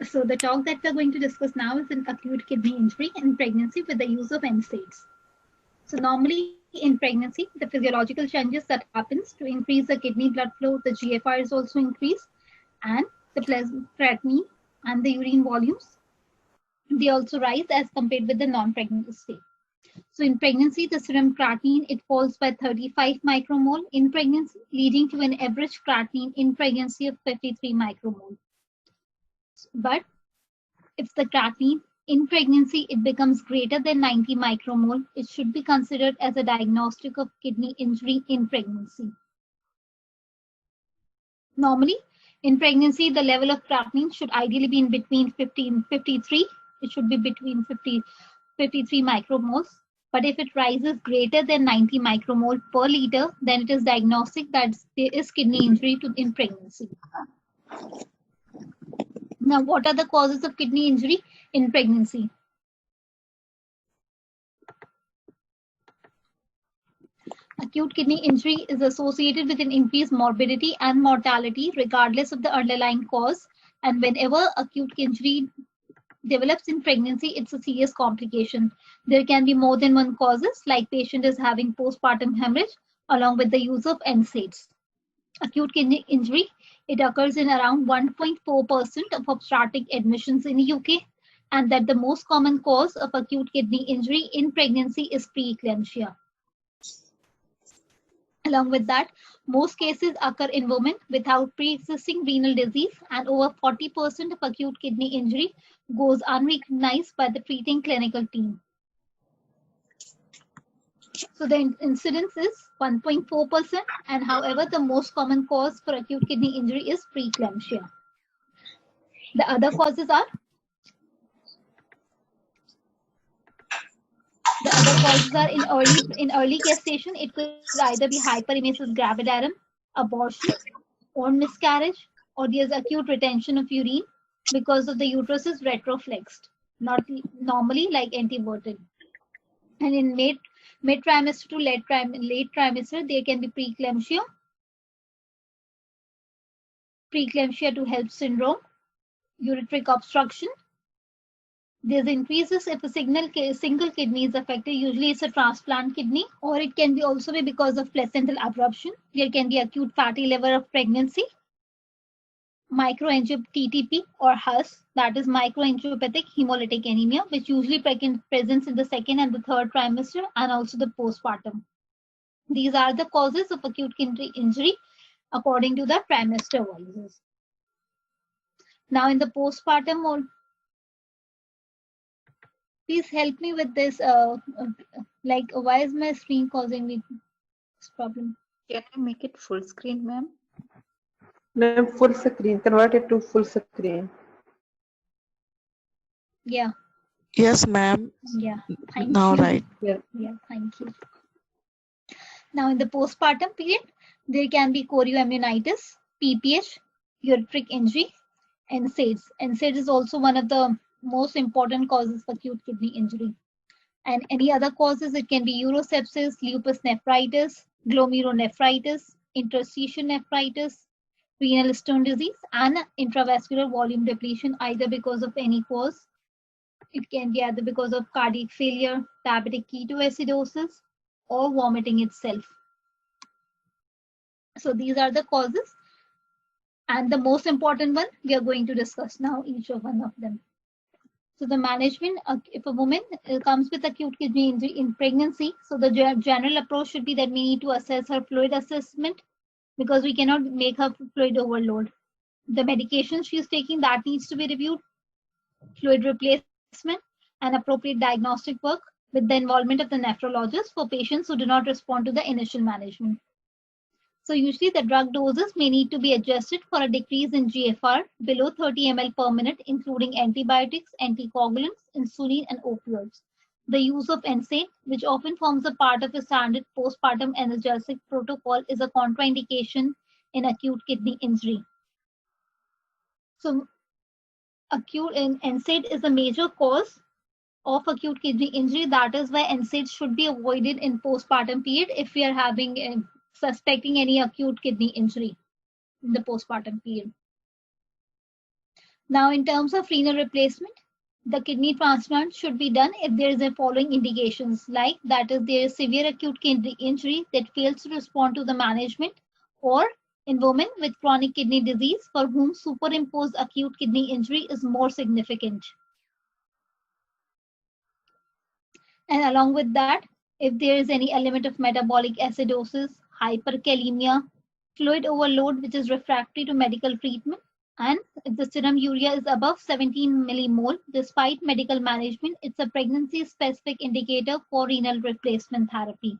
So the talk that we're going to discuss now is an acute kidney injury in pregnancy with the use of NSAIDs. So normally in pregnancy, the physiological changes that happens to increase the kidney blood flow, the GFR is also increased, and the creatinine and the urine volumes, they also rise as compared with the non-pregnant state. So in pregnancy, the serum creatinine, it falls by 35 micromole in pregnancy, leading to an average creatinine in pregnancy of 53 micromole. But if the creatinine in pregnancy it becomes greater than 90 micromole, it should be considered as a diagnostic of kidney injury in pregnancy. Normally, in pregnancy, the level of creatinine should ideally be in between 50 and 53. It should be between 53 micromoles. But if it rises greater than 90 micromole per liter, then it is diagnostic that there is kidney injury in pregnancy. Now, what are the causes of kidney injury in pregnancy? Acute kidney injury is associated with an increased morbidity and mortality regardless of the underlying cause. And whenever acute injury develops in pregnancy, it's a serious complication. There can be more than one causes, like patient is having postpartum hemorrhage along with the use of NSAIDs. Acute kidney injury, it occurs in around 1.4% of obstetric admissions in the UK, and that the most common cause of acute kidney injury in pregnancy is preeclampsia. Along with that, most cases occur in women without pre-existing renal disease, and over 40% of acute kidney injury goes unrecognized by the treating clinical team. So the incidence is 1.4%, and however, the most common cause for acute kidney injury is preeclampsia. The other causes are in early gestation, it could either be hyperemesis gravidarum, abortion, or miscarriage, or there's acute retention of urine because of the uterus is retroflexed, not normally like anteverted. And in mid trimester to late trimester, there can be preeclampsia to HELLP syndrome, ureteric obstruction. There's increases if a single kidney is affected. Usually it's a transplant kidney, or it can be also be because of placental abruption. There can be acute fatty liver of pregnancy, TTP or HUS, that is microangiopathic hemolytic anemia, which usually presents in the second and the third trimester, and also the postpartum. These are the causes of acute kidney injury according to the trimester voices. Now in the postpartum mode, please help me with this. Like, why is my screen causing me this problem? Can I make it full screen, ma'am? Ma'am, full screen. Convert it to full screen. Yeah. Yes, ma'am. Yeah. Thank now you. Right. Yeah. Thank you. Now in the postpartum period, there can be chorioamnionitis, PPH, ureteric injury, NSAIDs. NSAIDs is also one of the most important causes for acute kidney injury. And any other causes, it can be urosepsis, lupus nephritis, glomerulonephritis, interstitial nephritis, renal stone disease, and intravascular volume depletion, either because of any cause. It can be either because of cardiac failure, diabetic ketoacidosis, or vomiting itself. So these are the causes. And the most important one, we are going to discuss now each of one of them. So the management, if a woman comes with acute kidney injury in pregnancy, so the general approach should be that we need to assess her fluid assessment, because we cannot make her fluid overload. The medication she's taking, that needs to be reviewed, fluid replacement, and appropriate diagnostic work with the involvement of the nephrologist for patients who do not respond to the initial management. So usually the drug doses may need to be adjusted for a decrease in GFR below 30 ml per minute, including antibiotics, anticoagulants, insulin, and opioids. The use of NSAID, which often forms a part of a standard postpartum analgesic protocol, is a contraindication in acute kidney injury. So NSAID is a major cause of acute kidney injury. That is why NSAID should be avoided in postpartum period if we are having suspecting any acute kidney injury in the postpartum period. Now, in terms of renal replacement, the kidney transplant should be done if there is the following indications, like that is there is severe acute kidney injury that fails to respond to the management, or in women with chronic kidney disease for whom superimposed acute kidney injury is more significant. And along with that, if there is any element of metabolic acidosis, hyperkalemia, fluid overload which is refractory to medical treatment, and if the serum urea is above 17 millimole, despite medical management, it's a pregnancy-specific indicator for renal replacement therapy.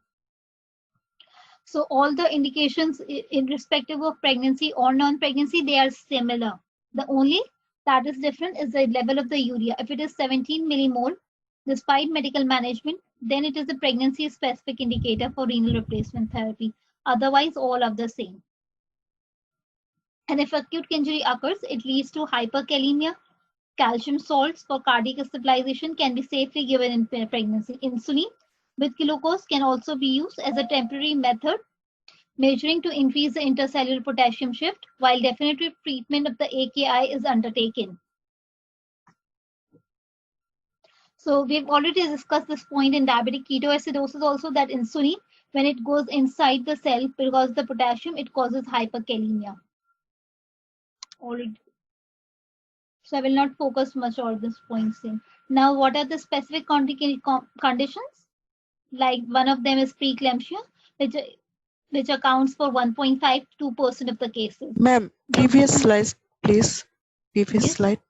So all the indications irrespective of pregnancy or non-pregnancy, they are similar. The only that is different is the level of the urea. If it is 17 millimole, despite medical management, then it is a pregnancy-specific indicator for renal replacement therapy. Otherwise, all are the same. And if acute injury occurs, it leads to hyperkalemia. Calcium salts for cardiac stabilization can be safely given in pregnancy. Insulin with glucose can also be used as a temporary method measuring to increase the intercellular potassium shift, while definitive treatment of the AKI is undertaken. So we've already discussed this point in diabetic ketoacidosis also, that insulin, when it goes inside the cell, because the potassium, it causes hyperkalemia. Already. So I will not focus much on this point. Now, what are the specific conditions? Like one of them is preeclampsia, which accounts for 1.5 to 2% of the cases. Ma'am, previous slide, please. Previous Yes. slide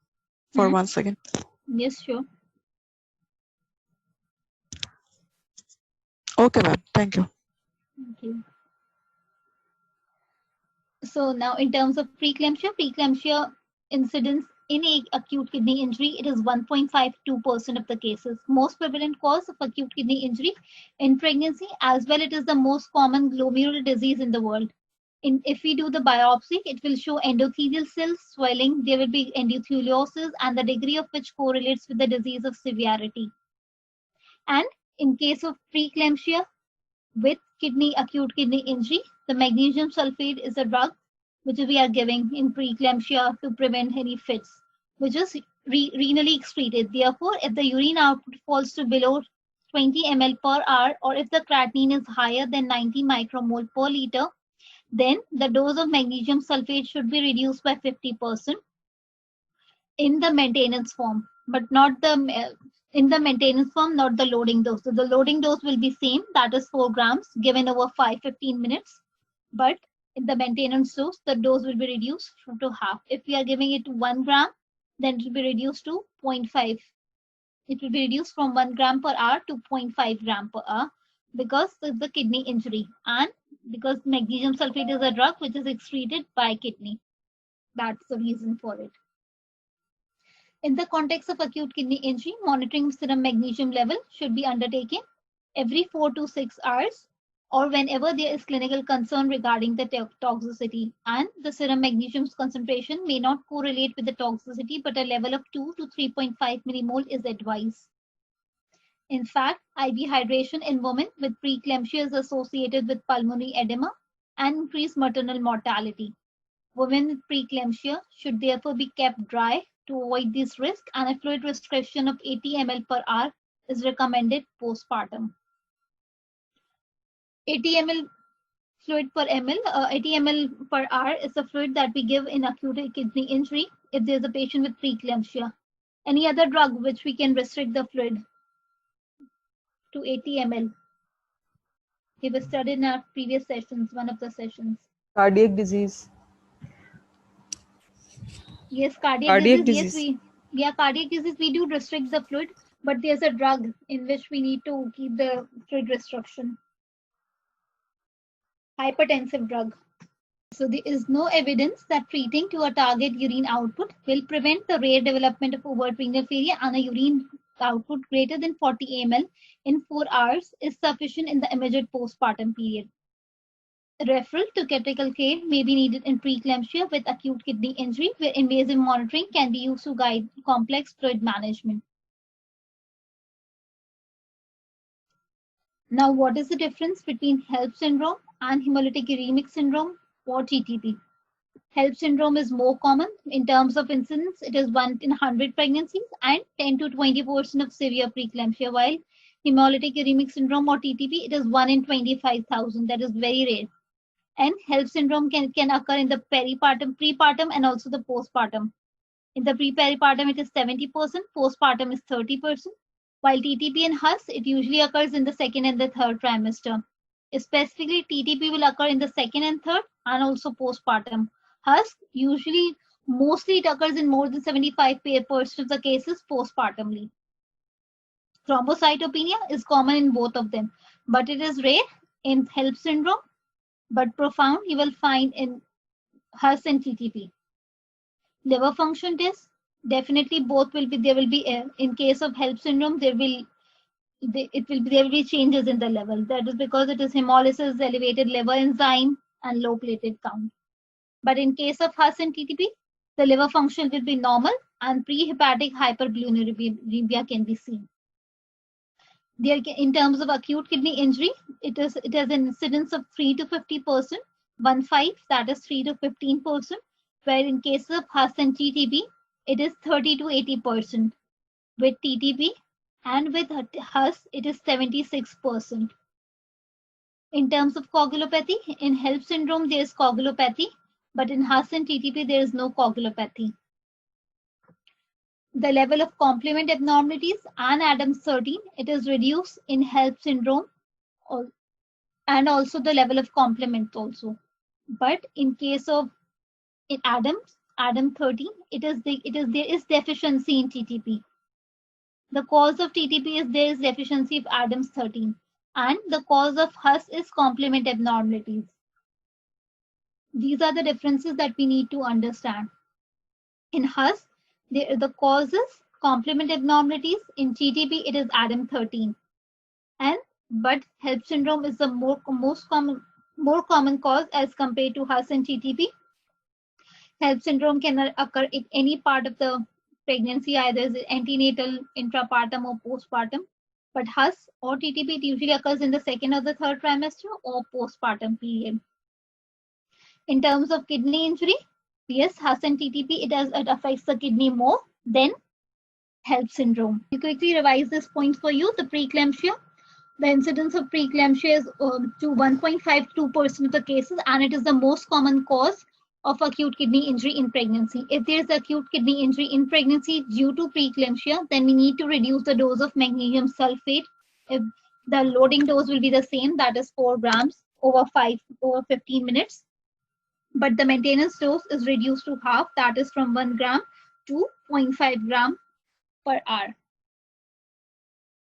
for 1 second. Yes, sure. Okay, ma'am. Thank you. Okay. So now in terms of preeclampsia incidence in acute kidney injury, it is 1.52% of the cases. Most prevalent cause of acute kidney injury in pregnancy, as well it is the most common glomerular disease in the world. If we do the biopsy, it will show endothelial cells swelling, there will be endotheliosis, and the degree of which correlates with the disease of severity. And in case of preeclampsia with acute kidney injury, the magnesium sulfate is a drug which we are giving in preeclampsia to prevent any fits, which is renally excreted. Therefore, if the urine output falls to below 20 ml per hour, or if the creatinine is higher than 90 micromole per liter, then the dose of magnesium sulfate should be reduced by 50% in the maintenance form, but not the in the maintenance form, not the loading dose. So the loading dose will be same, that is 4 grams given over 15 minutes. But in the maintenance dose, the dose will be reduced to half. If we are giving it 1 gram, then it will be reduced to 0.5. It will be reduced from 1 gram per hour to 0.5 gram per hour because of the kidney injury and because magnesium sulfate is a drug which is excreted by kidney. That's the reason for it. In the context of acute kidney injury, monitoring serum magnesium level should be undertaken every 4 to 6 hours or whenever there is clinical concern regarding the toxicity, and the serum magnesium concentration may not correlate with the toxicity, but a level of 2 to 3.5 millimole is advised. In fact, IV hydration in women with preeclampsia is associated with pulmonary edema and increased maternal mortality. Women with preeclampsia should therefore be kept dry to avoid this risk, and a fluid restriction of 80 ml per hour is recommended postpartum. 80 ml fluid per ml, 80 ml per hour is the fluid that we give in acute kidney injury if there's a patient with preeclampsia. Any other drug which we can restrict the fluid to 80 ml? We studied in our previous sessions, one of the sessions. Cardiac disease. Yes, cardiac disease. Yes, cardiac disease, we do restrict the fluid, but there's a drug in which we need to keep the fluid restriction. Hypertensive drug. So there is no evidence that treating to a target urine output will prevent the rare development of overt renal failure, and a urine output greater than 40 ml in 4 hours is sufficient in the immediate postpartum period. Referral to critical care may be needed in preeclampsia with acute kidney injury, where invasive monitoring can be used to guide complex fluid management. Now, what is the difference between HELLP syndrome and hemolytic uremic syndrome, or HTP? HELLP syndrome is more common in terms of incidence. It is 1 in 100 pregnancies and 10 to 20% of severe preeclampsia, while hemolytic uremic syndrome or TTP, it is 1 in 25,000. That is very rare. And HELLP syndrome can occur in the prepartum, and also the postpartum. In the pre-peripartum, it is 70%, postpartum is 30%, while TTP and HUS, it usually occurs in the second and the third trimester. Specifically, TTP will occur in the second and third, and also postpartum. HUS, mostly it occurs in more than 75% of the cases postpartumly. Thrombocytopenia is common in both of them, but it is rare in HELLP syndrome, but profound you will find in HUS and TTP. Liver function test, definitely both will be, there will be, in case of HELLP syndrome, there will be changes in the level. That is because it is hemolysis, elevated liver enzyme, and low platelet count. But in case of HUS and TTP, the liver function will be normal and prehepatic hyperbilirubinemia can be seen. There, in terms of acute kidney injury, it has an incidence of 3 to 50%, 1/5, that is 3 to 15%, where in case of HUS and TTP, it is 30 to 80%. With TTP and with HUS, it is 76%. In terms of coagulopathy, in HELLP syndrome, there is coagulopathy, but in HUS and TTP, there is no coagulopathy. The level of complement abnormalities and Adams 13, it is reduced in HELLP syndrome, and also the level of complement also. But in case of Adam 13, there is deficiency in TTP. The cause of TTP is there is deficiency of Adams 13, and the cause of HUS is complement abnormalities. These are the differences that we need to understand. In HUS, the causes complement abnormalities. In TTP, it is Adam 13, but HELLP syndrome is the more common cause as compared to HUS and TTP. HELLP syndrome can occur in any part of the pregnancy, either as antenatal, intrapartum, or postpartum. But HUS or TTP, it usually occurs in the second or the third trimester or postpartum period. In terms of kidney injury, yes, HUS and TTP, it affects the kidney more than HELLP syndrome. To quickly revise this point for you, the preeclampsia, the incidence of preeclampsia is to 1.52% of the cases, and it is the most common cause of acute kidney injury in pregnancy. If there is acute kidney injury in pregnancy due to preeclampsia, then we need to reduce the dose of magnesium sulfate. If the loading dose will be the same, that is 4 grams over 15 minutes. But the maintenance dose is reduced to half, that is from 1 gram to 0.5 gram per hour.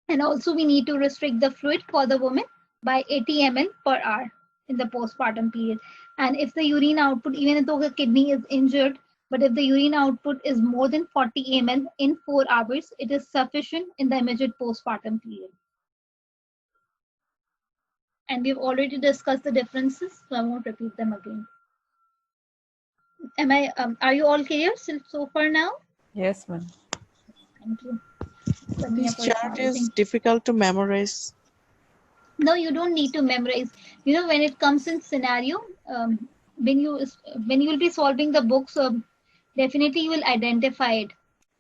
And also we need to restrict the fluid for the woman by 80 ml per hour in the postpartum period. And if the urine output, even though the kidney is injured, but if the urine output is more than 40 ml in 4 hours, it is sufficient in the immediate postpartum period. And we've already discussed the differences, so I won't repeat them again. Are you all clear so far now? Yes, ma'am. Thank you. This chart is difficult to memorize. No, you don't need to memorize. You know, when it comes in scenario, when you will be solving the book, so definitely you will identify it.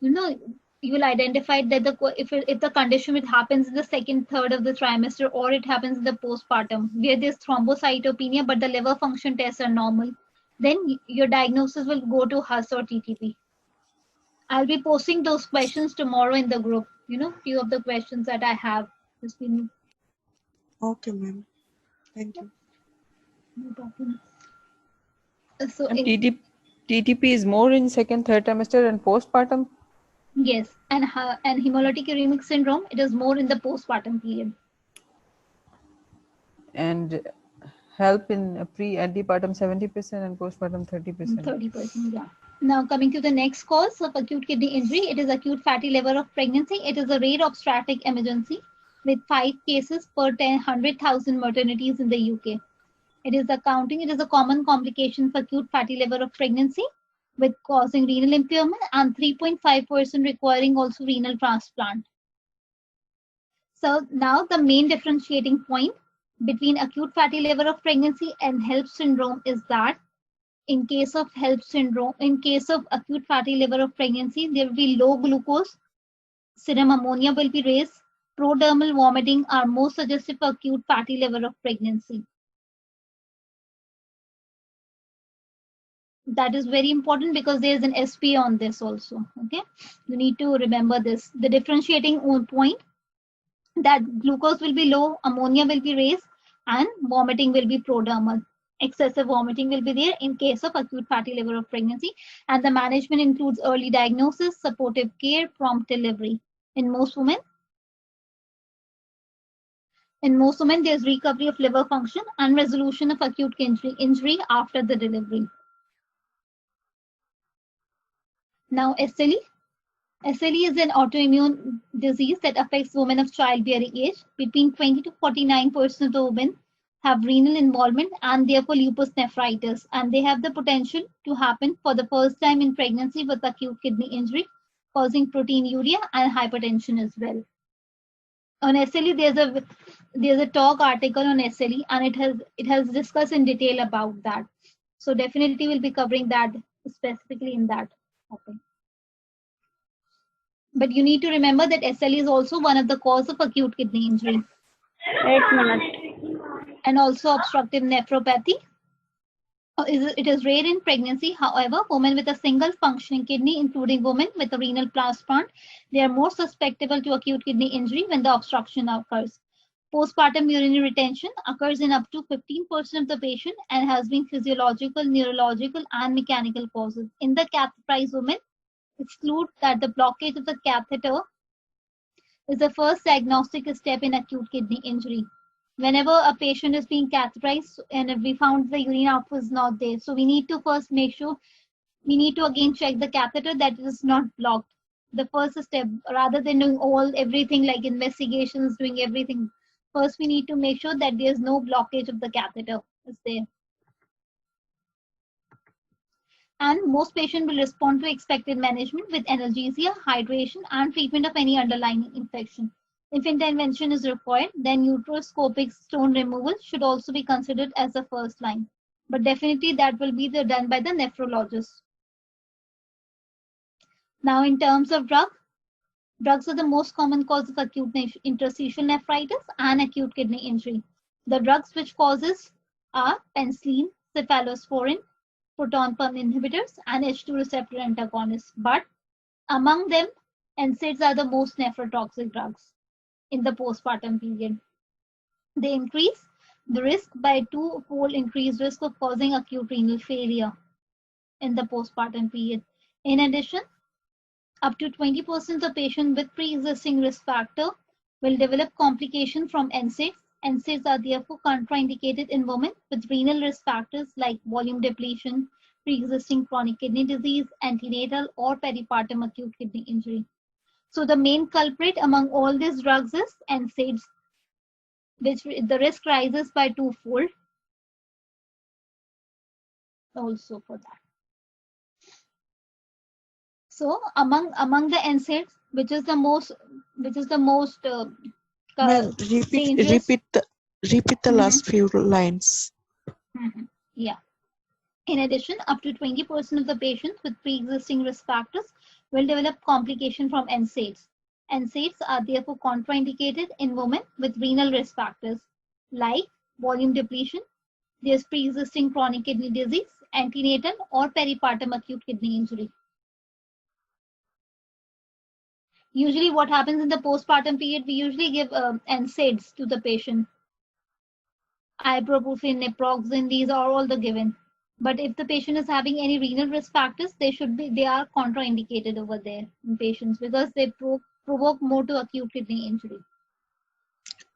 You know, you will identify that if the condition it happens in the second, third of the trimester, or it happens in the postpartum, where there's thrombocytopenia, but the liver function tests are normal, then your diagnosis will go to HUS or TTP. I'll be posting those questions tomorrow in the group. You know, few of the questions that I have. Okay, ma'am. Thank you. No problem. So And TTP is more in second, third trimester and postpartum? yes, and hemolytic uremic syndrome, it is more in the postpartum period. And HELLP in pre-antepartum 70% and postpartum 30%. 30%, yeah. Now coming to the next cause of acute kidney injury, it is acute fatty liver of pregnancy. It is a rare obstetric emergency with 5 cases per 100,000 maternities in the UK. It is a common complication for acute fatty liver of pregnancy with causing renal impairment and 3.5% requiring also renal transplant. So now the main differentiating point between acute fatty liver of pregnancy and HELLP syndrome is that In case of HELLP syndrome, in case of acute fatty liver of pregnancy, there will be low glucose, serum ammonia will be raised. Prodromal vomiting are most suggestive for acute fatty liver of pregnancy. That is very important because there is an SP on this also. Okay, you need to remember this. The differentiating point that glucose will be low, ammonia will be raised, and vomiting will be prodromal. Excessive vomiting will be there in case of acute fatty liver of pregnancy, and the management includes early diagnosis, supportive care, prompt delivery. In most women, there's recovery of liver function and resolution of acute injury after the delivery. Now, SLE. SLE is an autoimmune disease that affects women of childbearing age. Between 20 to 49% of the women have renal involvement and therefore lupus nephritis, and they have the potential to happen for the first time in pregnancy with acute kidney injury, causing proteinuria and hypertension as well. On SLE, there's a talk article on SLE, and it has discussed in detail about that. So definitely we'll be covering that specifically in that topic. But you need to remember that SLE is also one of the cause of acute kidney injury. 8 minutes. And also obstructive nephropathy. It is rare in pregnancy. However, women with a single functioning kidney, including women with a renal transplant, they are more susceptible to acute kidney injury when the obstruction occurs. Postpartum urinary retention occurs in up to 15% of the patient and has been physiological, neurological, and mechanical causes. In the catheterized women, exclude that the blockage of the catheter is the first diagnostic step in acute kidney injury. Whenever a patient is being catheterized and we found the urine output is not there, so we need to first make sure, we need to again check the catheter that it is not blocked. The first step, rather than doing everything like investigations, doing everything, first we need to make sure that there is no blockage of the catheter is there. And most patients will respond to expected management with analgesia, hydration, and treatment of any underlying infection. If intervention is required, then uteroscopic stone removal should also be considered as the first line. But definitely that will be done by the nephrologist. Now, in terms of drugs are the most common cause of acute interstitial nephritis and acute kidney injury. The drugs which causes are penicillin, cephalosporin, proton pump inhibitors, and H2 receptor antagonists. But among them, NSAIDs are the most nephrotoxic drugs in the postpartum period. They increase the risk by 2-fold increased risk of causing acute renal failure in the postpartum period. In addition, up to 20% of patients with pre-existing risk factor will develop complications from NSAIDs. NSAIDs are therefore contraindicated in women with renal risk factors like volume depletion, pre-existing chronic kidney disease, antenatal or peripartum acute kidney injury. So the main culprit among all these drugs is NSAIDs, which the risk rises by 2-fold also for that. So among the NSAIDs, which is the most repeat the last few lines. Yeah. In addition, up to 20% of the patients with pre-existing risk factors will develop complication from NSAIDs. NSAIDs are therefore contraindicated in women with renal risk factors like volume depletion, there's pre-existing chronic kidney disease, antenatal or peripartum acute kidney injury. Usually what happens in the postpartum period, we usually give NSAIDs to the patient. Ibuprofen, naproxen, these are all the given. But if the patient is having any renal risk factors, they are contraindicated over there in patients because they provoke more to acute kidney injury.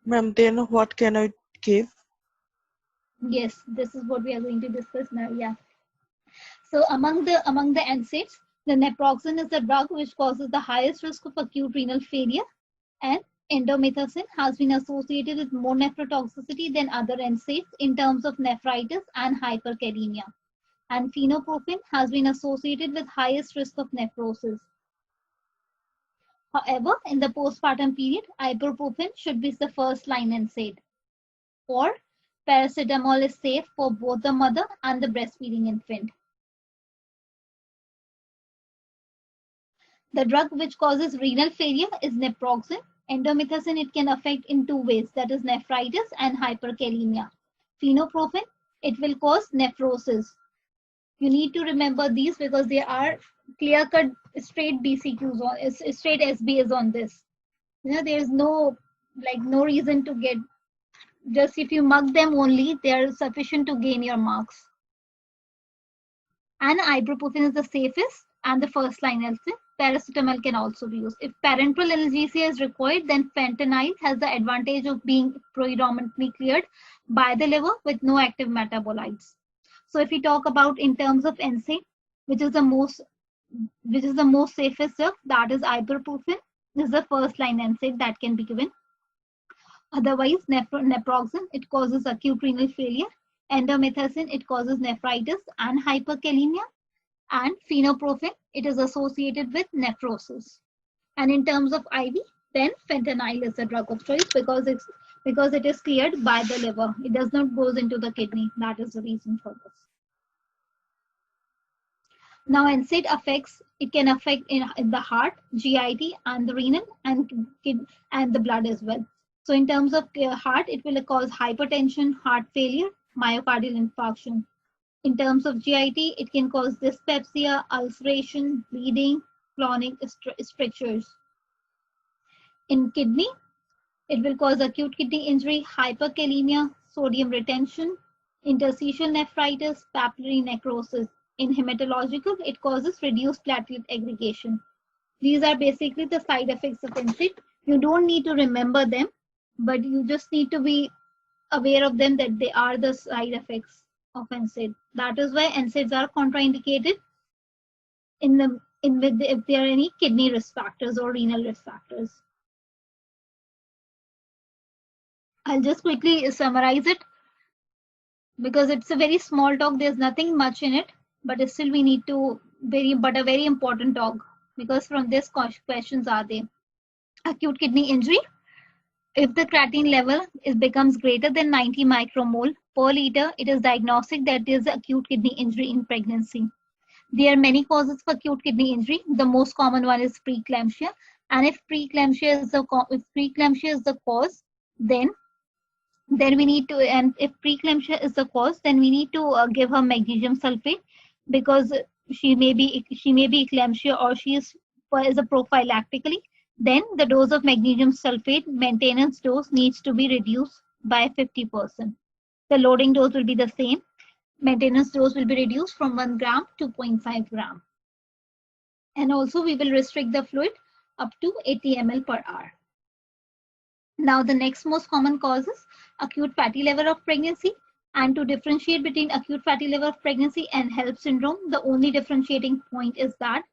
Ma'am, then what can I give? Yes, this is what we are going to discuss now. Yeah. So among the NSAIDs, the naproxen is the drug which causes the highest risk of acute renal failure, and indomethacin has been associated with more nephrotoxicity than other NSAIDs in terms of nephritis and hyperkalemia. And phenobarbital has been associated with highest risk of nephrosis. However, in the postpartum period, ibuprofen should be the first line NSAID, or paracetamol is safe for both the mother and the breastfeeding infant. The drug which causes renal failure is naproxen. Indomethacin, it can affect in two ways, that is nephritis and hyperkalemia. Phenoprofen, it will cause nephrosis. You need to remember these because they are clear-cut straight BCQs on, straight SBAs on this. There is no reason to get, just if you mug them only, they are sufficient to gain your marks. And ibuprofen is the safest and the first line LC. Paracetamol can also be used. If parenteral analgesia is required, then fentanyl has the advantage of being predominantly cleared by the liver with no active metabolites. So if we talk about in terms of NSAID, which is the most safest drug, that is ibuprofen. This is the first line NSAID that can be given. Otherwise, naproxen, it causes acute renal failure. Indomethacin, it causes nephritis and hyperkalemia. And phenoprofen, it is associated with nephrosis. And in terms of IV, then fentanyl is the drug of choice because it is cleared by the liver. It does not go into the kidney. That is the reason for this. Now, NSAID can affect in the heart, GIT, and the renal and the blood as well. So in terms of heart, it will cause hypertension, heart failure, myocardial infarction. In terms of GIT, it can cause dyspepsia, ulceration, bleeding, chronic strictures. In kidney, it will cause acute kidney injury, hyperkalemia, sodium retention, interstitial nephritis, papillary necrosis. In hematological, it causes reduced platelet aggregation. These are basically the side effects of NSAID. You don't need to remember them, but you just need to be aware of them, that they are the side effects of NSAID. That is why NSAIDs are contraindicated if there are any kidney risk factors or renal risk factors. I'll just quickly summarize it because it's a very small talk. There's nothing much in it, but still we need to a very important talk because from this questions are there. Acute kidney injury. If the creatinine level becomes greater than 90 micromole per liter, it is diagnostic that there is acute kidney injury in pregnancy. There are many causes for acute kidney injury. The most common one is preeclampsia. And if preeclampsia is the cause, then we need to, and if preeclampsia is the cause, then we need to give her magnesium sulfate because she may be eclampsia or she is a prophylactically. Then the dose of magnesium sulfate maintenance dose needs to be reduced by 50%. The loading dose will be the same. Maintenance dose will be reduced from 1 gram to 0.5 gram. And also we will restrict the fluid up to 80 ml per hour. Now the next most common cause is acute fatty liver of pregnancy. And to differentiate between acute fatty liver of pregnancy and HELLP syndrome, the only differentiating point is that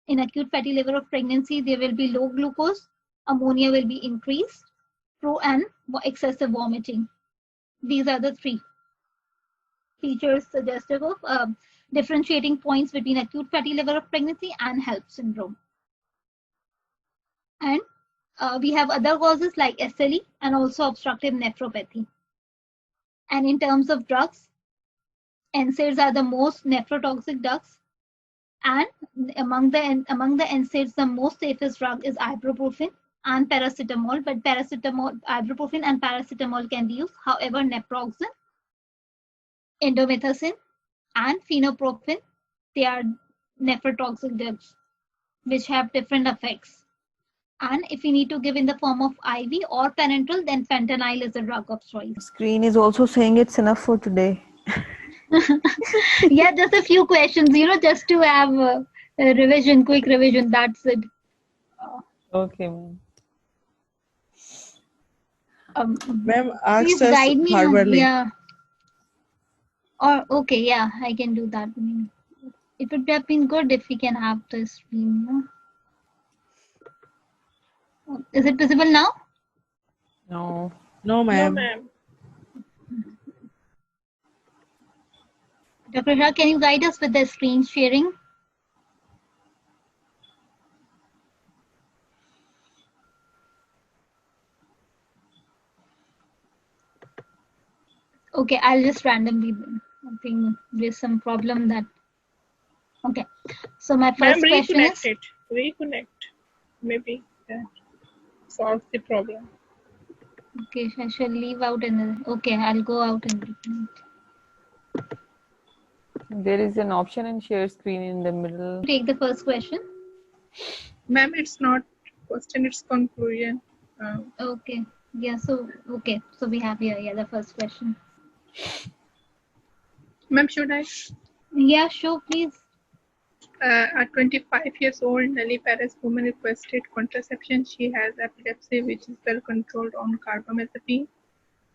in acute fatty liver of pregnancy, there will be low glucose, ammonia will be increased, and excessive vomiting. These are the three features suggestive of differentiating points between acute fatty liver of pregnancy and HELLP syndrome. And we have other causes like SLE and also obstructive nephropathy. And in terms of drugs, NSAIDs are the most nephrotoxic drugs. And among the NSAIDs, the most safest drug is ibuprofen and paracetamol. But ibuprofen and paracetamol can be used. However, naproxen, indomethacin, and phenoprofen, they are nephrotoxic drugs which have different effects. And if you need to give in the form of IV or parenteral, then fentanyl is the drug of choice. Screen is also saying it's enough for today. Yeah, just a few questions, just to have a revision, quick revision. That's it. Okay, ma'am. Ma'am asked Please us guide me. verbally. Yeah. Or okay, yeah, I can do that. It would have been good if we can have the screen. Is it visible now? No. No, ma'am. Dr. Shah, can you guide us with the screen sharing? Okay, I'll just randomly. I think there's some problem that. Okay, so my first question is. reconnect. Maybe that solves the problem. Okay, I shall leave out and okay, I'll go out and reconnect. There is an option in share screen in the middle. Take the first question. Ma'am, it's not question, it's conclusion. Okay. Yeah, so okay. So we have here, yeah, the first question. Ma'am, should I? Yeah, sure, please. A 25 years old nulliparous woman requested contraception. She has epilepsy, which is well controlled on carbamazepine.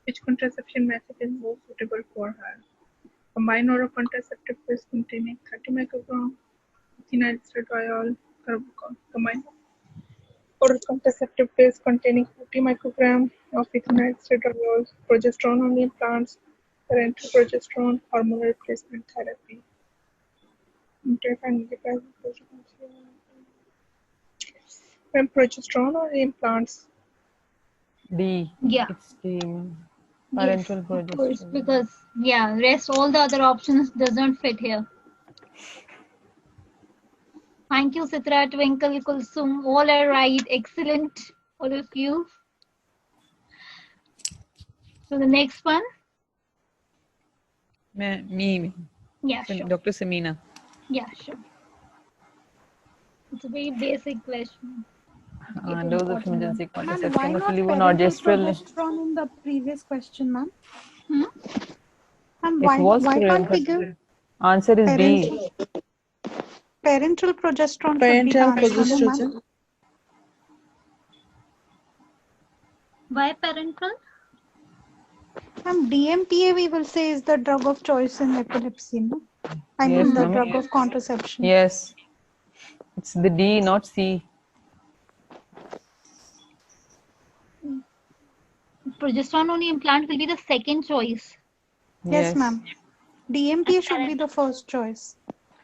Which contraception method is most suitable for her? Combined oral contraceptive pills containing 30 microgram ethinyl estradiol, combined oral contraceptive pills containing 40 microgram of ethinyl estradiol, progesterone only implants, parenteral progesterone, hormonal replacement therapy. When progesterone or implants? D. Yeah. It's D. Yes, Parental of course, progesterone. because yeah, rest all the other options doesn't fit here. Thank you, Sitra, Twinkle, Kulsum. All are right. Excellent, all of you. So the next one. Me. Yeah, sure. Dr. Samina. Yeah, sure. It's a very basic question. Dose of emergency Ma'am, contraception why of not parental levonorgestrel. progesterone in the previous question, ma'am? Hmm? And It was why can't we parental. give Answer is D. parental progesterone? Should be the Parental answer, no, ma'am? progesterone. Why parental? Ma'am, DMPA we will say is the drug of choice in epilepsy, no? I Yes, mean the ma'am. drug of contraception. Yes. It's the D, not C. Progesterone only implant will be the second choice. Yes, ma'am. DMPA should be the first choice.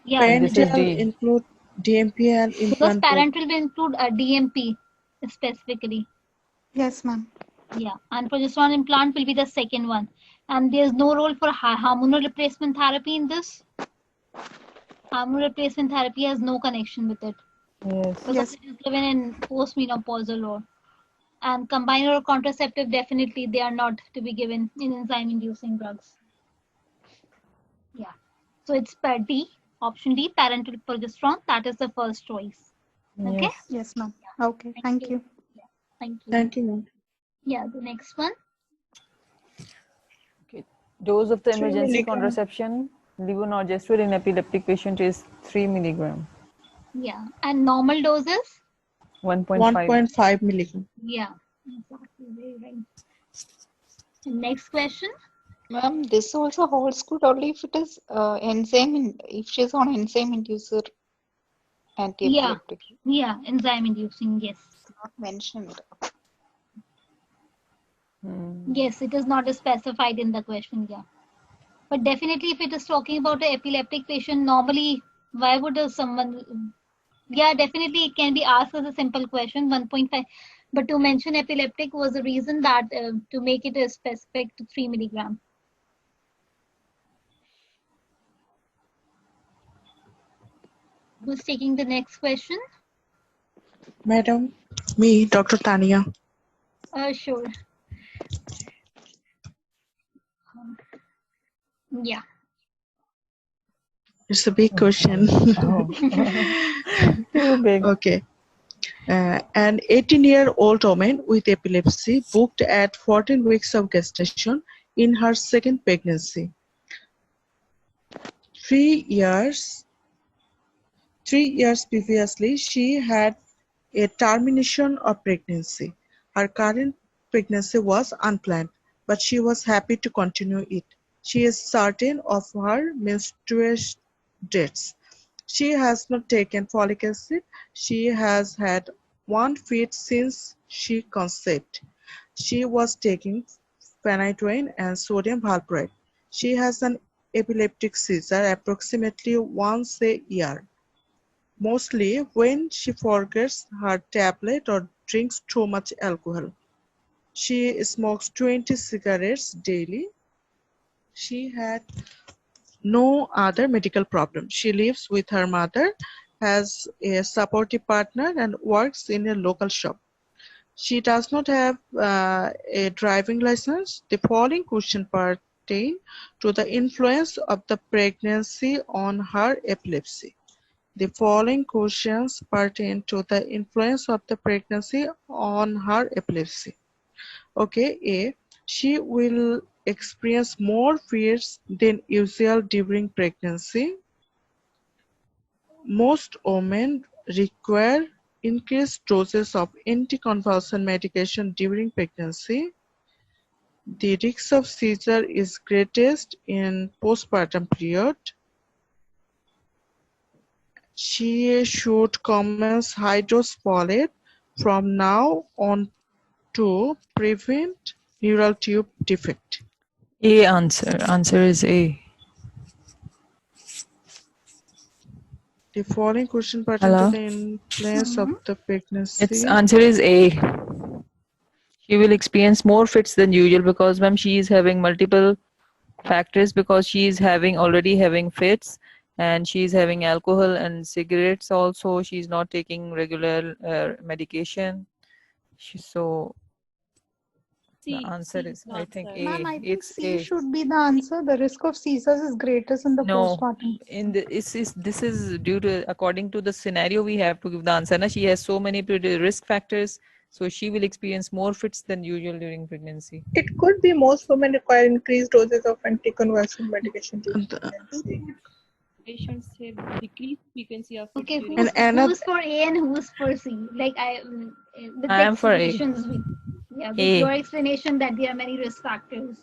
Yeah, And this is Parental D. include DMPA and because implant. parental will include a DMP specifically. Yes, ma'am. Yeah, and progesterone implant will be the second one. And there's no role for hormonal replacement therapy in this. Hormonal replacement therapy has no connection with it Yes. because Yes. it is given in postmenopausal or and combined or contraceptive definitely they are not to be given in enzyme inducing drugs. Yeah, so it's per D, option D, parental progesterone. That is the first choice. Okay. Yes. Yes, ma'am. Okay, thank you. Yeah, thank you. Thank you, ma'am. Yeah, the next one. Okay. Dose of the 3 emergency milligram. contraception levonorgestrel in epileptic patient is 3 milligram. Yeah, and normal doses. 1.5. 1.5 milligram. Yeah, exactly. Very right. The next question. Ma'am, this also holds good only if it is if she's on enzyme inducer anti-epileptic. Yeah, enzyme inducing. Yes. It's not mentioned. Yes, it is not specified in the question. Yeah, but definitely if it is talking about an epileptic patient, normally why would someone? Yeah, definitely it can be asked as a simple question. 1.5, but to mention epileptic was the reason that to make it a specific to 3 milligram. Who's taking the next question? Madam, me, Dr. Tania. Sure. Yeah. It's a big question. Too big. Okay. An 18-year-old woman with epilepsy booked at 14 weeks of gestation in her second pregnancy. 3 years previously, she had a termination of pregnancy. Her current pregnancy was unplanned, but she was happy to continue it. She is certain of her menstruation dates. She has not taken folic acid. She has had 1 feed since she conceived. She was taking phenytoin and sodium valproate. She has an epileptic seizure approximately once a year, mostly when she forgets her tablet or drinks too much alcohol. She smokes 20 cigarettes daily. She had no other medical problem. She lives with her mother has a supportive partner, and works in a local shop. She does not have a driving license. The following questions pertain to the influence of the pregnancy on her epilepsy. The following questions pertain to the influence of the pregnancy on her epilepsy. Okay, A. She will experience more fears than usual during pregnancy. Most women require increased doses of anticonvulsant medication during pregnancy. The risk of seizure is greatest in postpartum period. She should commence high-dose folate from now on to prevent neural tube defect. A answer. Answer is A. The following question pertain to Hello? the influence of the pregnancy. Its answer is A. She will experience more fits than usual because, ma'am, she is having multiple factors, because she is already having fits, and she is having alcohol and cigarettes also. She is not taking regular medication. So the answer is, I think, A. Ma'am, I think It's C A. should be the answer. The risk of seizures is greatest in the No, postpartum. this is due to, according to the scenario, we have to give the answer. Na? She has so many risk factors, so she will experience more fits than usual during pregnancy. It could be most women require increased doses of anticonvulsant medication during And, pregnancy. Patients have decreased frequency of Okay, during And another- who's for A and who's for C? Like with I am for A. explanations with A. your explanation that there are many risk factors.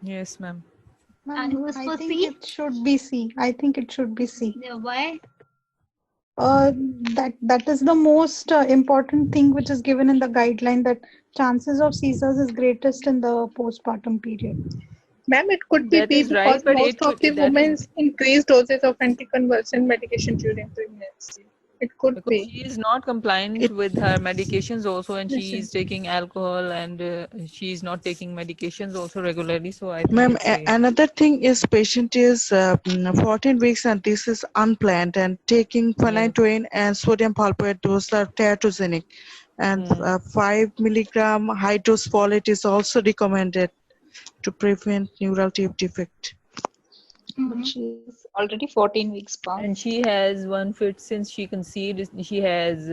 Yes, ma'am. And who is I for think C? it should be C. I think it should be C. Yeah, why? That is the most important thing which is given in the guideline, that chances of seizures is greatest in the postpartum period. Ma'am, it could be That B is because right, but most of the that women is increase doses of anticonvulsant medication during pregnancy. It could because be. she is not compliant with her medications also, and she Listen. is taking alcohol, and she is not taking medications also regularly. So I think Ma'am, it's A. another thing is patient is 14 weeks and this is unplanned, and taking phenytoin and sodium valproate, those are teratogenic, and 5 milligram high dose folate is also recommended to prevent neural tube defect. But she's already 14 weeks past. And she has one fit since she conceived. She has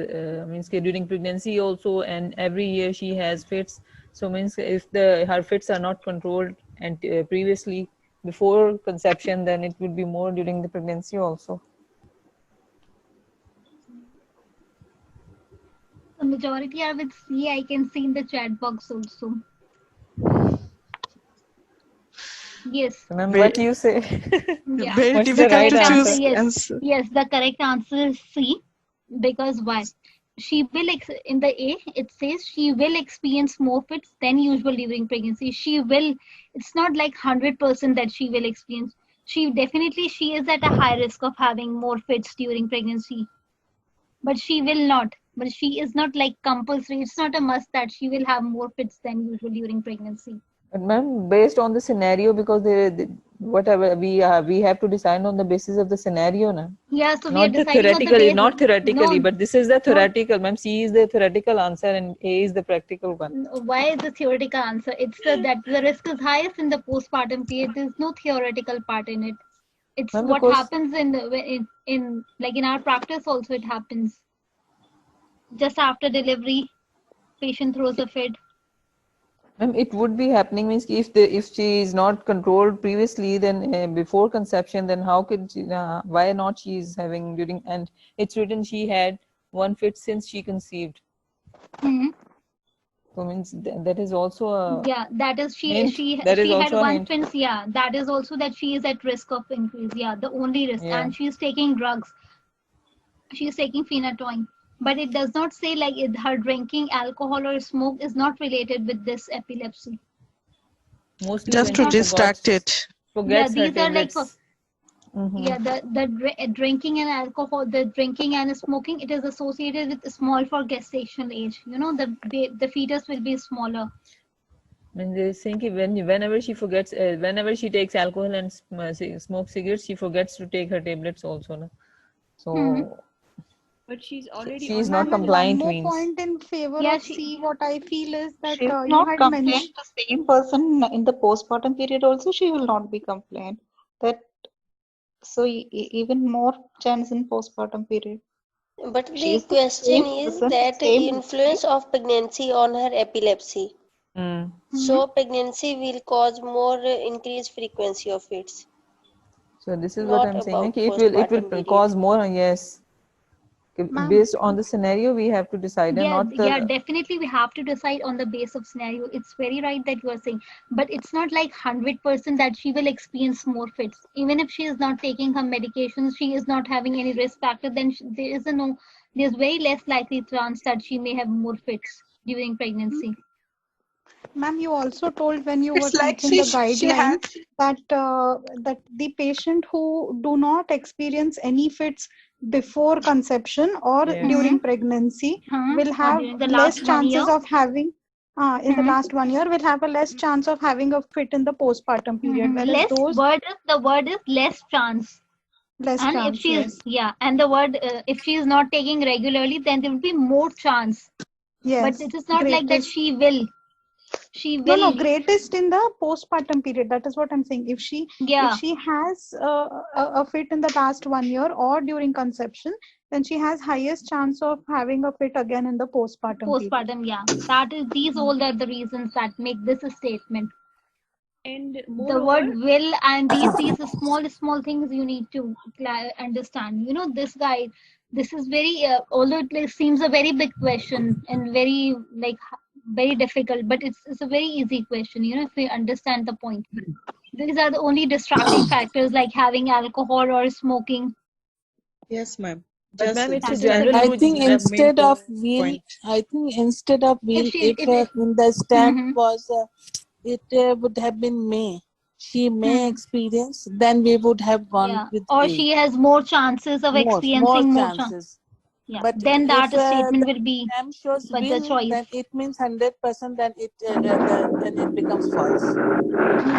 means during pregnancy also, and every year she has fits. So means if her fits are not controlled and previously before conception, then it would be more during the pregnancy also. The majority are with C. I can see in the chat box also. Yes. Ma'am, what do you say? Yeah. Very What's the difficult right to answer? choose Yes. answer. Yes, the correct answer is C. Because why? She will in the A, it says she will experience more fits than usual during pregnancy. She will. It's not like 100% that she will experience. She is at a high risk of having more fits during pregnancy. But she will not. But she is not like compulsory. It's not a must that she will have more fits than usual during pregnancy. But ma'am, based on the scenario, because whatever we have to decide on the basis of the scenario, na? Yeah, so we are Not the deciding on the theoretically, basis. not theoretically, No, but this is the theoretical. Ma'am, C is the theoretical answer and A is the practical one. why is the theoretical answer? It's that the risk is highest in the postpartum period. There's no theoretical part in it. It's Ma'am, what because- happens in like in our practice also it happens. Just after delivery, patient throws a fit. Ma'am, it would be happening means if she is not controlled previously, then before conception, then how could why not she is having during, and it's written she had one fit since she conceived. Hmm. So means that is also a Yeah, that is hint. she That is had also a one hint. fence. Yeah, that is also that she is at risk of increase. Yeah, the only risk, Yeah. and she's taking drugs. She's taking phenytoin, but it does not say like her drinking alcohol or smoke is not related with this epilepsy. Mostly Just when to she distract it. forgets her these are like tablets. Mhm. yeah, the drinking and alcohol, the drinking and smoking, it is associated with small for gestational age. You know, the fetus will be smaller. And they think whenever she forgets, whenever she takes alcohol and smokes cigarettes, she forgets to take her tablets also. No? So Mhm. But she's already She is on not Ma'am, and one compliant more means. point in favor Yeah, of C, what I feel is that She's you not had compliant. mentioned. The same person in the postpartum period also, she will not be compliant. That so even more chance in postpartum period. But She the is the question same is person, that same. influence of pregnancy on her epilepsy. Mm. So pregnancy will cause more increased frequency of fits, So this is what not I'm saying. about Okay, it postpartum will period. cause more. Yes. Ma'am, Based on the scenario, we have to decide, and yeah, not yeah, the. definitely we have to decide on the base of scenario. It's very right that you are saying, but it's not like 100% that she will experience more fits. Even if she is not taking her medications, she is not having any risk factor, then there is there's very less likely chance that she may have more fits during pregnancy. ma'am, you also told when you were It's like teaching the she had. guidelines that that the patient who do not experience any fits before conception or Yes. during pregnancy will Or have during the less last 1 year. chances of having in the Mhm. last 1 year will have a less chance of having a fit in the postpartum period, whereas Less those the word is less chance. less And if chance. she is, Yes, yeah, and the word, if she is not taking regularly, then there will be more chance. But yes, it is not like that greatest. she will. She No, will, greatest in the postpartum period. That is what I'm saying. If she yeah, has a fit in the last 1 year or during conception, then she has highest chance of having a fit again in the postpartum period. postpartum, yeah. These all are the reasons that make this a statement. And The moreover, word will and these small things you need to understand. This guy, this is very, although it seems a very big question and very very difficult, but it's a very easy question, if we understand the point. These are the only distracting factors like having alcohol or smoking. Yes, ma'am. But Just ma'am, it's a That is the general I rule. think reason. instead of will, point. I think instead of will, If if in the stamp Mhm. was, it would have been may. She may Hmm. experience, then we would have gone Yeah, with or A. she has more chances of More experiencing more chance. chances. Yeah, But then if that statement the will be stamp shows but the will, choice. then it means 100%. Then then it becomes false.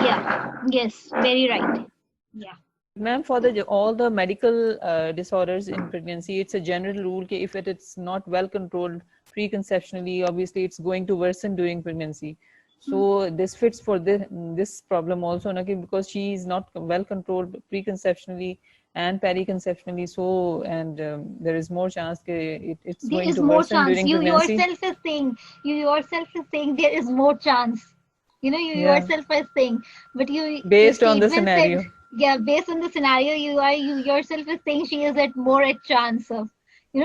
Yeah, yes, very right. Yeah. Ma'am, for all the medical disorders in pregnancy, it's a general rule that if it's not well controlled preconceptionally, obviously it's going to worsen during pregnancy. So this fits for this problem also, because she is not well controlled preconceptionally and periconceptionally. So, and there is more chance it's There going is to more worsen chance. during pregnancy. You yourself is saying there is more chance. You Yeah, yourself are saying, but the based on the statement said, scenario. yeah, based on the scenario, you yourself is saying she is at more at chance of,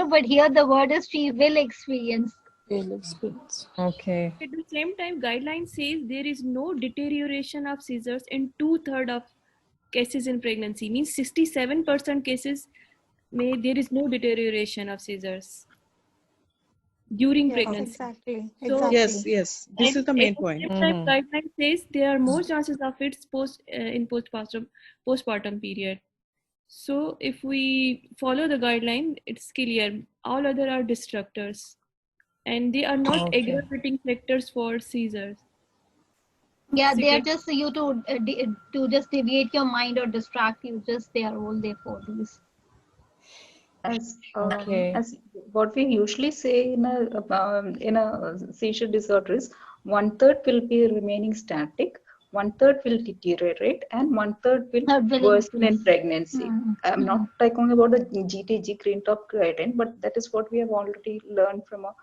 but here the word is she will experience. Will experience. Okay. at the same time, guideline says there is no deterioration of seizures in 2/3 of cases in pregnancy. Means 67% cases there is no deterioration of seizures during Yes, pregnancy. exactly, So Yes, exactly. yes. This is and the at main the point. same time, Mm-hmm. guideline says there are more chances of its in postpartum period. So if we follow the guideline, it's clear. All other are destructors, and they are not Okay. aggravating factors for seizures. Yeah, they are Secret. just you to just deviate your mind or distract you. Just they are all there for these. Okay. As what we usually say in a seizure disorder is 1/3 will be remaining static, 1/3 will deteriorate, and 1/3 will Will worsen in increase. pregnancy. I'm not Mhm. talking about the GTG Green Top guideline, but that is what we have already learned from our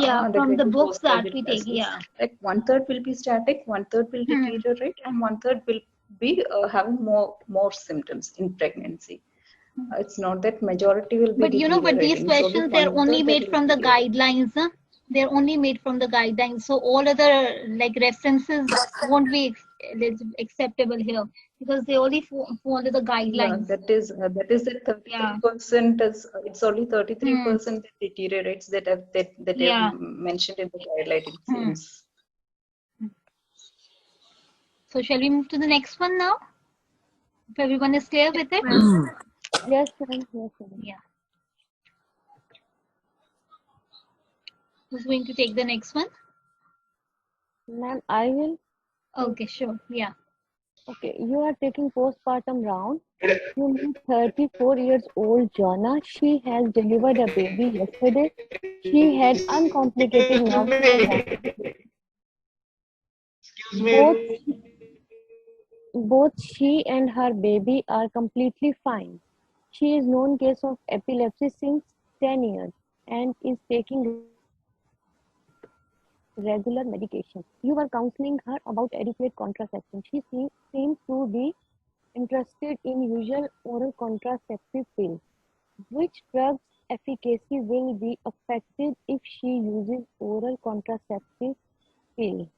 Yeah, from the undergraduate books that postgraduate we take. classes. Yeah. Like 1/3 will be static, 1/3 will Hmm. deteriorate, and 1/3 will be having more symptoms in pregnancy. It's not that majority will be But but these deteriorating. It's only questions they're only 1/3 that made will from the deteriorate. guidelines. Huh? They're only made from the guidelines. So all other references won't be acceptable here because they only follow the Yeah, guidelines. that is the Yeah. 33% is it's only Hmm. 33% that deteriorates that I've Yeah. mentioned in the guideline, it Hmm. seems. So shall we move to the next one now? If everyone is clear with it? Yes, ma'am. Yes, ma'am. Yeah. Who's going to take the next one? Ma'am, I will. Okay, sure. Yeah. Okay, you are taking postpartum round. You meet 34 years old Jonna. She has delivered a baby yesterday. She had uncomplicated nerve pregnancy. Both, both she and her baby are completely fine. She is known case of epilepsy since 10 years and is taking regular medication. You were counseling her about adequate contraception. She seems to be interested in usual oral contraceptive pill. Which drug's efficacy will be affected if she uses oral contraceptive pill?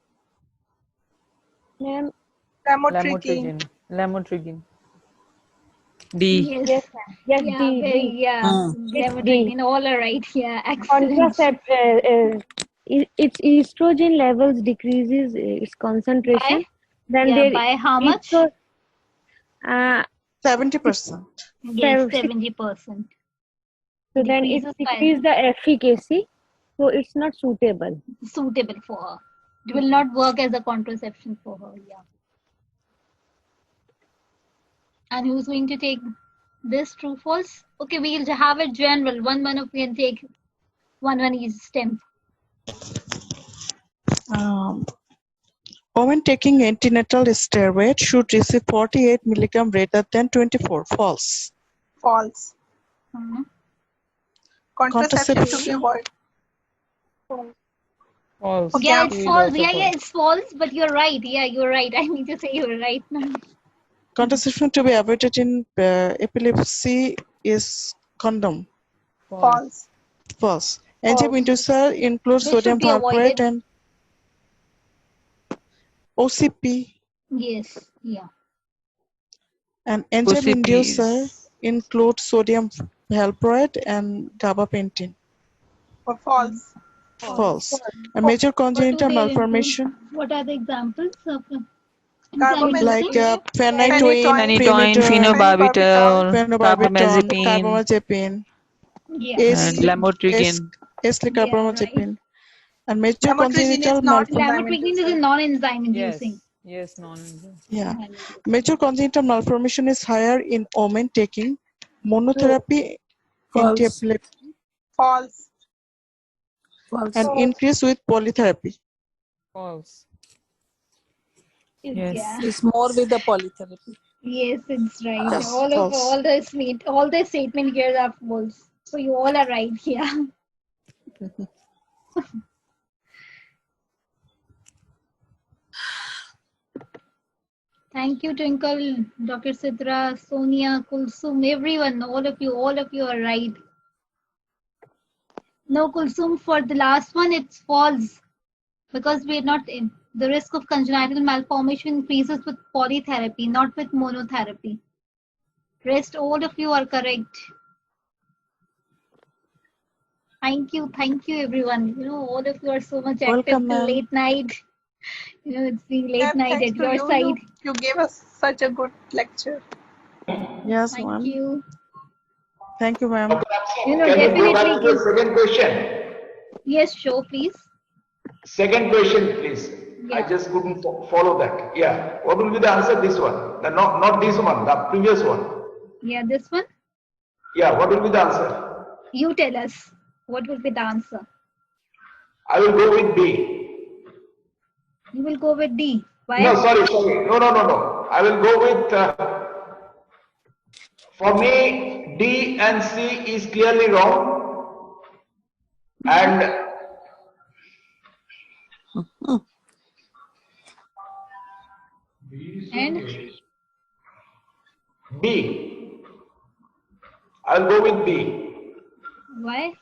Ma'am, Lamotrigine. Lamotrigine. D. Yes. yes, ma'am. Yes, Yeah, D, very, D. yeah. It's D. Lamotrigine, all are right. Yeah, excellent. Its estrogen levels decreases its concentration. Then Yeah, there by how much? estro- uh, 70%. Yes, sev- 70%. so then it Decreases by decreases the efficacy, so it's not suitable. suitable for her. It will not work as a contraception for her. Yeah. And who's going to take this? True, false? Okay, we'll have it general. One of you can take one each stem. Women taking antenatal steroid should receive 48 milligram rather than 24. False. False. Mhm. Contraception to be avoided. False. Okay, Yeah, I'm- it's She is false. also Yeah, it's false, but you're right. Yeah, you're right. I need to say you're right now. Contraception to be avoided in epilepsy is condom. False. False. Anti-inducer includes They should sodium be valproate avoided. and OCP. Yes. Yeah. An enzyme OCPs. inducer includes sodium valproate and gabapentin. Or false. False. A major congenital they malformation What are the examples of Carbamazepine. like Phenytoin, Phenytoin, phenobarbital, phenobarbital, carbamazepine, Yeah. and lamotrigine. carbamazepine. And major Lamotrigine congenital is not malformation. Lamotrigine is a non-enzyme inducing. Yes, non-enzyme. Yeah. Major congenital malformation is higher in women taking monotherapy, False. anti-epileptic, False. False. and increase with polytherapy. False. Yeah. Yes. It's more with the polytherapy. Yes, it's right. Yes, all false. the statement here are false. So you all are right. Yeah. Thank you, Twinkle, Dr. Sidra, Sonia, Kulsum, everyone, all of you are right. No, Kulsum, for the last one, it's false because we're not in. The risk of congenital malformation increases with polytherapy, not with monotherapy. Rest, all of you are correct. Thank you, everyone. You know, all of you are so much active Welcome, till ma'am. late night. You know, it's being late Yeah, night thanks at to your you. side. You gave us such a good lecture. Yes, Thank ma'am. you. Thank you, ma'am. You know, Can you go back definitely to the second question? Yes, show, please. Second question, please. I Yeah. just couldn't follow that. Yeah. What will be the answer? This one. Not this one, the previous one. Yeah, this one. Yeah. What will be the answer? You tell us. What will be the answer? I will go with B. You will go with D. Why? No, sorry. No. I will go with, for me, D and C is clearly wrong. And And B. I'll go with B. why?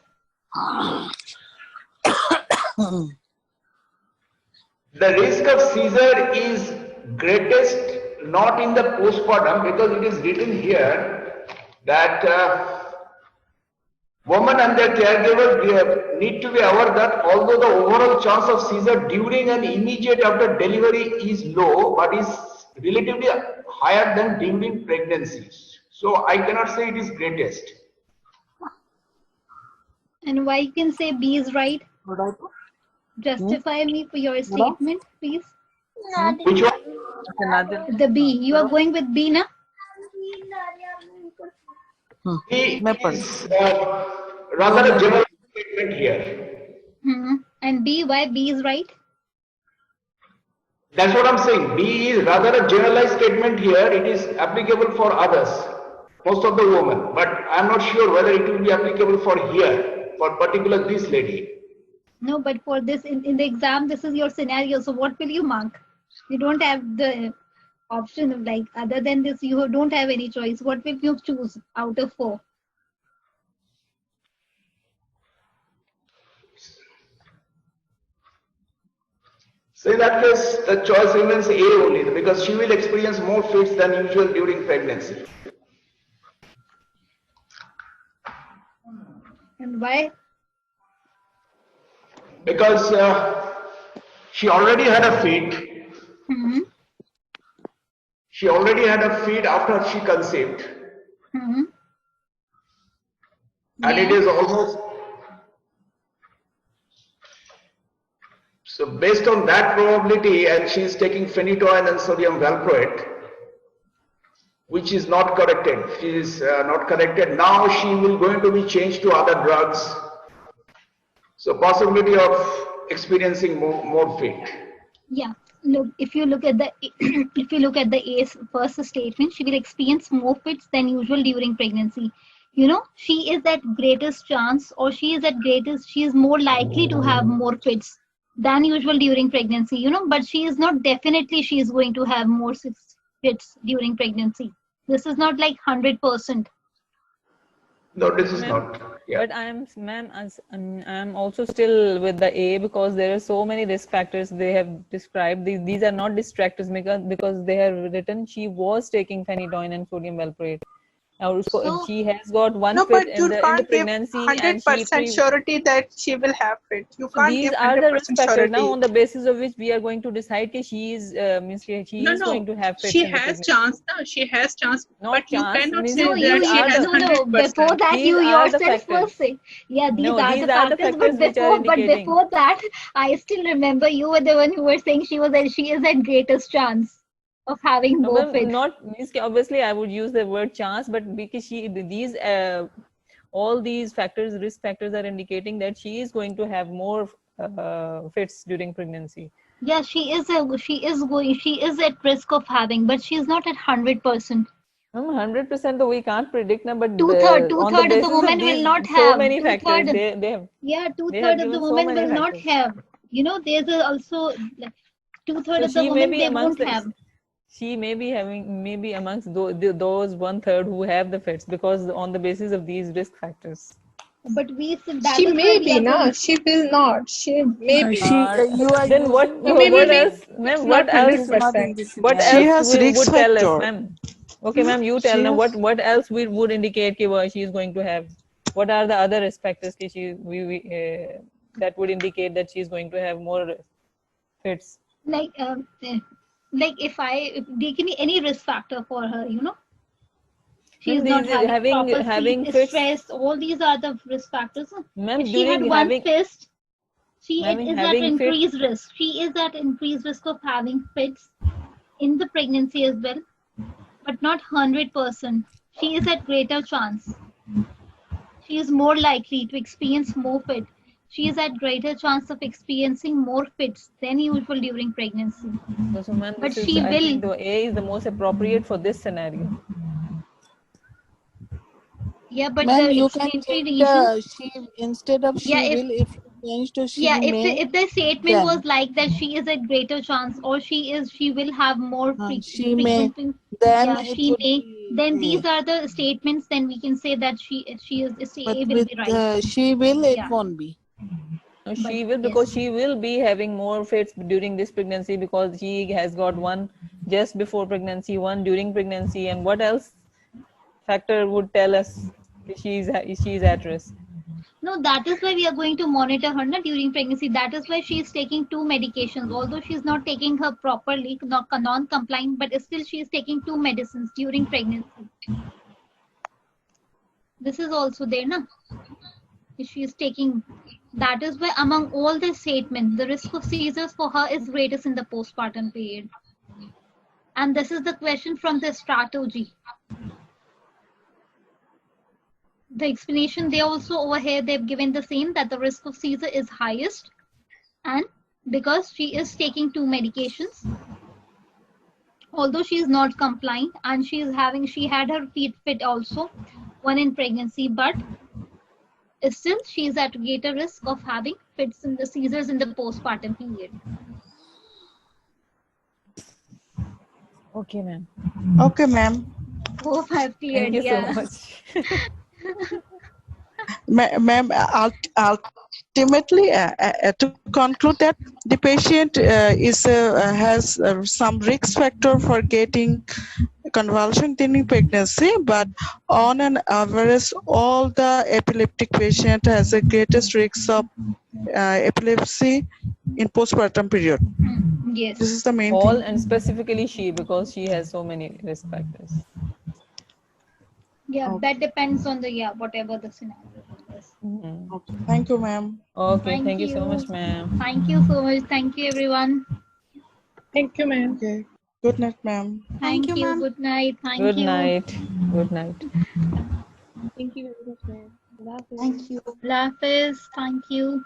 The risk of seizure is greatest not in the postpartum, because it is written here that women and their caregiver need to be aware that although the overall chance of seizure during and immediate after delivery is low, but is relatively higher than during pregnancy. So I cannot say it is greatest. And why you can say B is right? Justify me for your statement, please. Which one? The B. You are going with B, na? He is rather a general statement here. And B, why B is right? That's what I'm saying. B is rather a generalized statement here. It is applicable for others, most of the women. But I'm not sure whether it will be applicable for here, for particular this lady. No, but for this, in the exam, this is your scenario. So what will you mark? You don't have the option of like, other than this, you don't have any choice. What will you choose out of 4? So in that case, the choice remains A only, because she will experience more fits than usual during pregnancy. And why? Because she already had a fit. She already had a fit after she conceived. And it is almost... So based on that probability, and she is taking phenytoin and sodium valproate, which is not corrected. She is not corrected. Now she will going to be changed to other drugs. So possibility of experiencing more fit. Yeah. Look, if you look at the A's first statement, she will experience more fits than usual during pregnancy. You know, she is at greatest chance, or she is more likely to have more fits than usual during pregnancy, you know, but she is not definitely she is going to have more fits during pregnancy. This is not like 100%. No, this is not. Yeah. But I'm also still with the A, because there are so many risk factors they have described. These are not distractors, because they have written she was taking phenytoin and sodium valproate. Now, she has got one fit in the pregnancy, and 100% surety that she will have fit. You can't these give are the 100% risk factors surety. now, on the basis of which we are going to decide that she is going to have fits. She in the has pregnancy. chance. No, she has chance. Not but chance, you cannot means say these that she are has the- 100%. Before that, These you are the yourself factors. were saying, yeah, these No, are these the are the factors. factors which are But indicating. before that, I still remember you were the one who were saying she is at greatest chance of having more Well, fits. not obviously I would use the word chance, but because all these factors, risk factors, are indicating that she is going to have more fits during pregnancy. Yeah, she is at risk of having, but she is not at 100%. 100% though we can't predict now, but Two-third on of the basis women will these not so have. many factors, Two-third. they have. Yeah, They have two-third of the given so women many will not factors. have. You know, there's also like, two-third So of the she may women be they amongst won't have. she may be amongst those 1/3 who have the fits, because on the basis of these risk factors. But She may be, no, she will not. She may be. You are Then what else, ma'am? What else? What She else has risk would tell us, factor. ma'am? Okay, ma'am, you tell me what else would indicate that she is going to have. What are the other risk factors that would indicate that she is going to have more fits? Like if they give me any risk factor for her, you know, she's not having proper sleep, fits. stress. All these are the risk factors. Ma'am, if she had one fist, she is at increased fits. risk. She is at increased risk of having fits in the pregnancy as well, but not 100%. She is at greater chance. She is more likely to experience more fit. She is at greater chance of experiencing more fits than usual during pregnancy. So, ma'am, But I she will. think the A is the most appropriate for this scenario. Yeah, but Ma'am, the you can explanatory take reason. she instead of she will, if you change to she may. If the statement was like that, she is at greater chance, or she will have more She may, frequent. then Yeah, it she would may. be Then A. these are the statements. Then we can say that she is But A will with be right. she will, it Yeah. won't be. No, she will, because she will be having more fits during this pregnancy, because she has got one just before pregnancy, one during pregnancy, and what else factor would tell us she's at risk? No, that is why we are going to monitor her during pregnancy. That is why she is taking 2 medications. Although she is not taking her properly, non-compliant, but still she is taking 2 medicines during pregnancy. This is also there, na? If she is taking That is why among all the statements, the risk of seizures for her is greatest in the postpartum period. And this is the question from the strategy. The explanation they also over here, they've given the same, that the risk of seizure is highest, and because she is taking 2 medications, although she is not complying, and she had her feet fit also, one in pregnancy, but still she is at greater risk of having fits in the seizures in the postpartum period. Okay, ma'am. Okay, ma'am. Hope I've cleared. Thank you Yeah. so much. Ma'am, ultimately, to conclude that the patient has some risk factor for getting convulsion during pregnancy, but on an average, all the epileptic patient has the greatest risk of epilepsy in postpartum period. Yes. This is the main All thing. and specifically she, because she has so many risk factors. Yeah, that depends on the whatever the scenario is. Okay. Thank you, ma'am. Okay, thank you so much, ma'am. Thank you so much. Thank you, everyone. Thank you, ma'am. Okay. Good night, ma'am. Thank you. Good night. Thank Good you. night. Good night. Thank you very much, ma'am. Thank you. Allah Hafiz. Thank you.